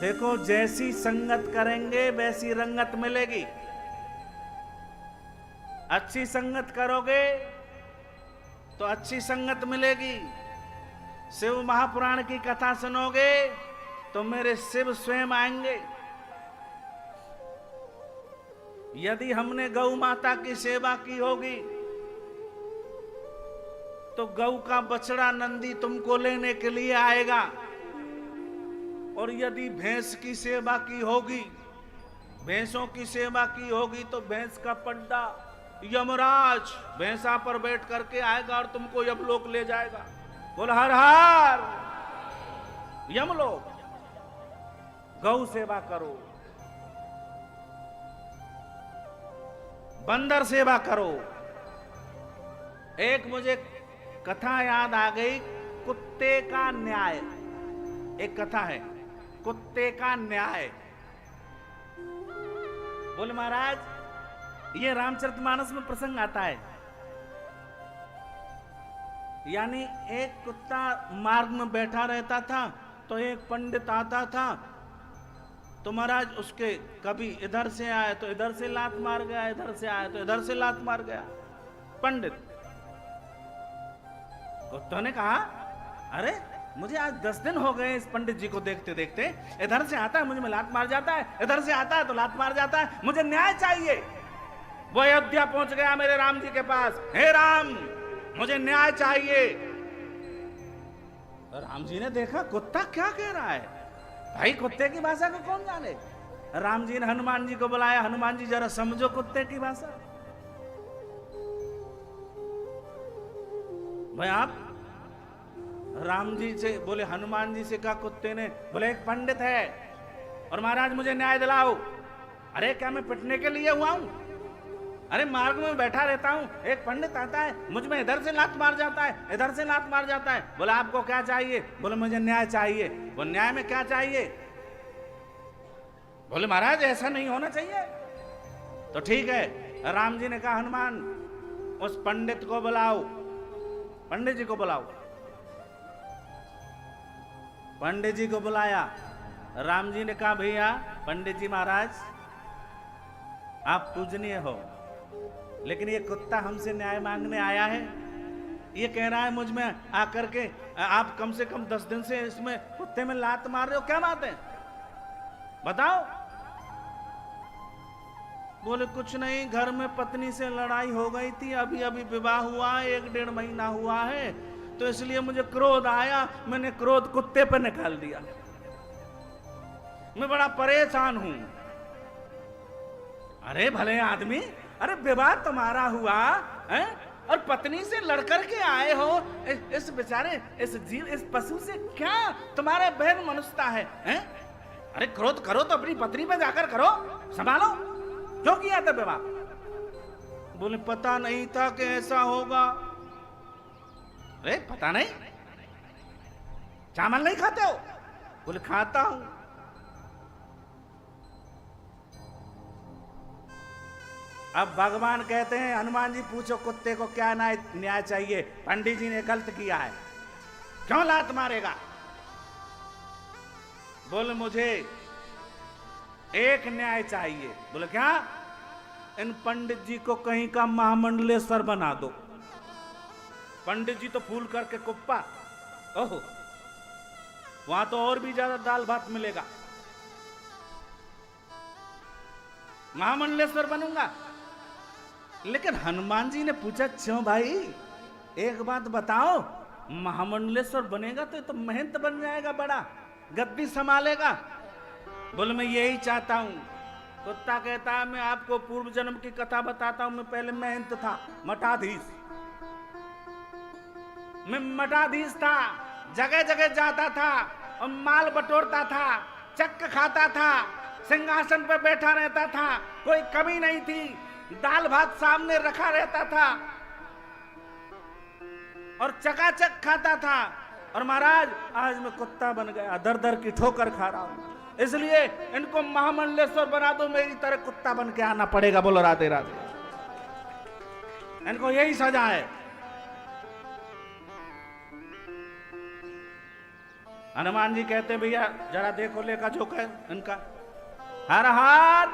देखो, जैसी संगत करेंगे वैसी रंगत मिलेगी। अच्छी संगत करोगे तो अच्छी संगत मिलेगी। शिव महापुराण की कथा सुनोगे तो मेरे शिव स्वयं आएंगे। यदि हमने गौ माता की सेवा की होगी तो गौ का बछड़ा नंदी तुमको लेने के लिए आएगा। और यदि भैंस की सेवा की होगी, भैंसों की सेवा की होगी, तो भैंस का पड्डा यमराज भैंसा पर बैठ करके आएगा और तुमको यमलोक ले जाएगा। बोल हर हर यमलोक। गौ सेवा करो, बंदर सेवा करो। एक मुझे कथा याद आ गई, कुत्ते का न्याय। एक कथा है, कुत्ते का न्याय। बोले महाराज, ये रामचरितमानस में प्रसंग आता है। यानी एक कुत्ता मार्ग में बैठा रहता था तो एक पंडित आता था, तो महाराज उसके कभी इधर से आए तो इधर से लात मार गया, इधर से आए तो इधर से लात मार गया। पंडित कुत्तों ने कहा, अरे मुझे आज 10 दिन हो गए इस पंडित जी को देखते देखते। इधर से आता है मुझे लात मार जाता है, इधर से आता है तो लात मार जाता है, मुझे न्याय चाहिए। वो अयोध्या पहुंच गया मेरे राम जी के पास, हे राम मुझे न्याय चाहिए। राम जी ने देखा कुत्ता क्या कह रहा है, भाई कुत्ते की भाषा को कौन जाने। राम जी ने हनुमान जी को बुलाया, हनुमान जी जरा समझो कुत्ते की भाषा। भाई आप राम जी से बोले, हनुमान जी से कहा कुत्ते ने, बोले एक पंडित है और महाराज मुझे न्याय दिलाओ। अरे क्या मैं पिटने के लिए हुआ हूं? अरे मार्ग में बैठा रहता हूं, एक पंडित आता है मुझ में इधर से लात मार जाता है, इधर से लात मार जाता है। बोले आपको क्या चाहिए? बोले मुझे न्याय चाहिए। वो न्याय में क्या चाहिए? बोले महाराज ऐसा नहीं होना चाहिए। तो ठीक है, राम जी ने कहा हनुमान उस पंडित को बुलाओ, पंडित जी को बुलाओ। पंडित जी को बुलाया। राम जी ने कहा भैया पंडित जी महाराज आप पूजनीय हो, लेकिन ये कुत्ता हमसे न्याय मांगने आया है। ये कह रहा है मुझ में आकर के आप कम से कम 10 दिन से इसमें कुत्ते में लात मार रहे हो, क्या बात है बताओ। बोले कुछ नहीं, घर में पत्नी से लड़ाई हो गई थी, अभी अभी विवाह हुआ है, 1-1.5 महीना हुआ है, तो इसलिए मुझे क्रोध आया, मैंने क्रोध कुत्ते पर निकाल दिया। मैं बड़ा परेशान हूं। अरे भले आदमी, अरे विवाह तुम्हारा हुआ है और पत्नी से लड़कर के आए हो, इस बेचारे इस जीव इस पशु से क्या तुम्हारा बहन मनुष्यता है, हैं? अरे क्रोध करो तो अपनी पत्नी पे जाकर करो, संभालो। क्यों किया था विवाह? बोले पता नहीं था कि ऐसा होगा। अरे पता नहीं, चावल नहीं खाते हो? बोले खाता हूं। अब भगवान कहते हैं हनुमान जी पूछो कुत्ते को क्या न्याय चाहिए। पंडित जी ने गलत किया है, क्यों लात मारेगा? बोले मुझे एक न्याय चाहिए। बोले क्या? इन पंडित जी को कहीं का महामंडलेश्वर बना दो। पंडित जी तो फूल करके कुप्पा, ओहो वहां तो और भी ज्यादा दाल भात मिलेगा। महामंडलेश्वर बनूंगा। लेकिन हनुमान जी ने पूछा क्यों भाई, एक बात बताओ, महामंडलेश्वर बनेगा तो महंत बन जाएगा, बड़ा गद्दी संभालेगा। बोले मैं यही चाहता हूं। कुत्ता कहता है मैं आपको पूर्व जन्म की कथा बताता हूं, मैं पहले महंत था, मठाधीश। मैं मठाधीश था, जगह जगह जाता था और माल बटोरता था, चक्क खाता था, सिंहासन पर बैठा रहता था, कोई कमी नहीं थी, दाल भात सामने रखा रहता था और चकाचक खाता था। और महाराज आज मैं कुत्ता बन गया, दर दर की ठोकर खा रहा हूं, इसलिए इनको महामंडलेश्वर बना दो, मेरी तरह कुत्ता बन के आना पड़ेगा। बोलो राधे राधे। इनको यही सजा है। हनुमान जी कहते हैं भैया जरा देखो लेखा जोखा इनका। हर हर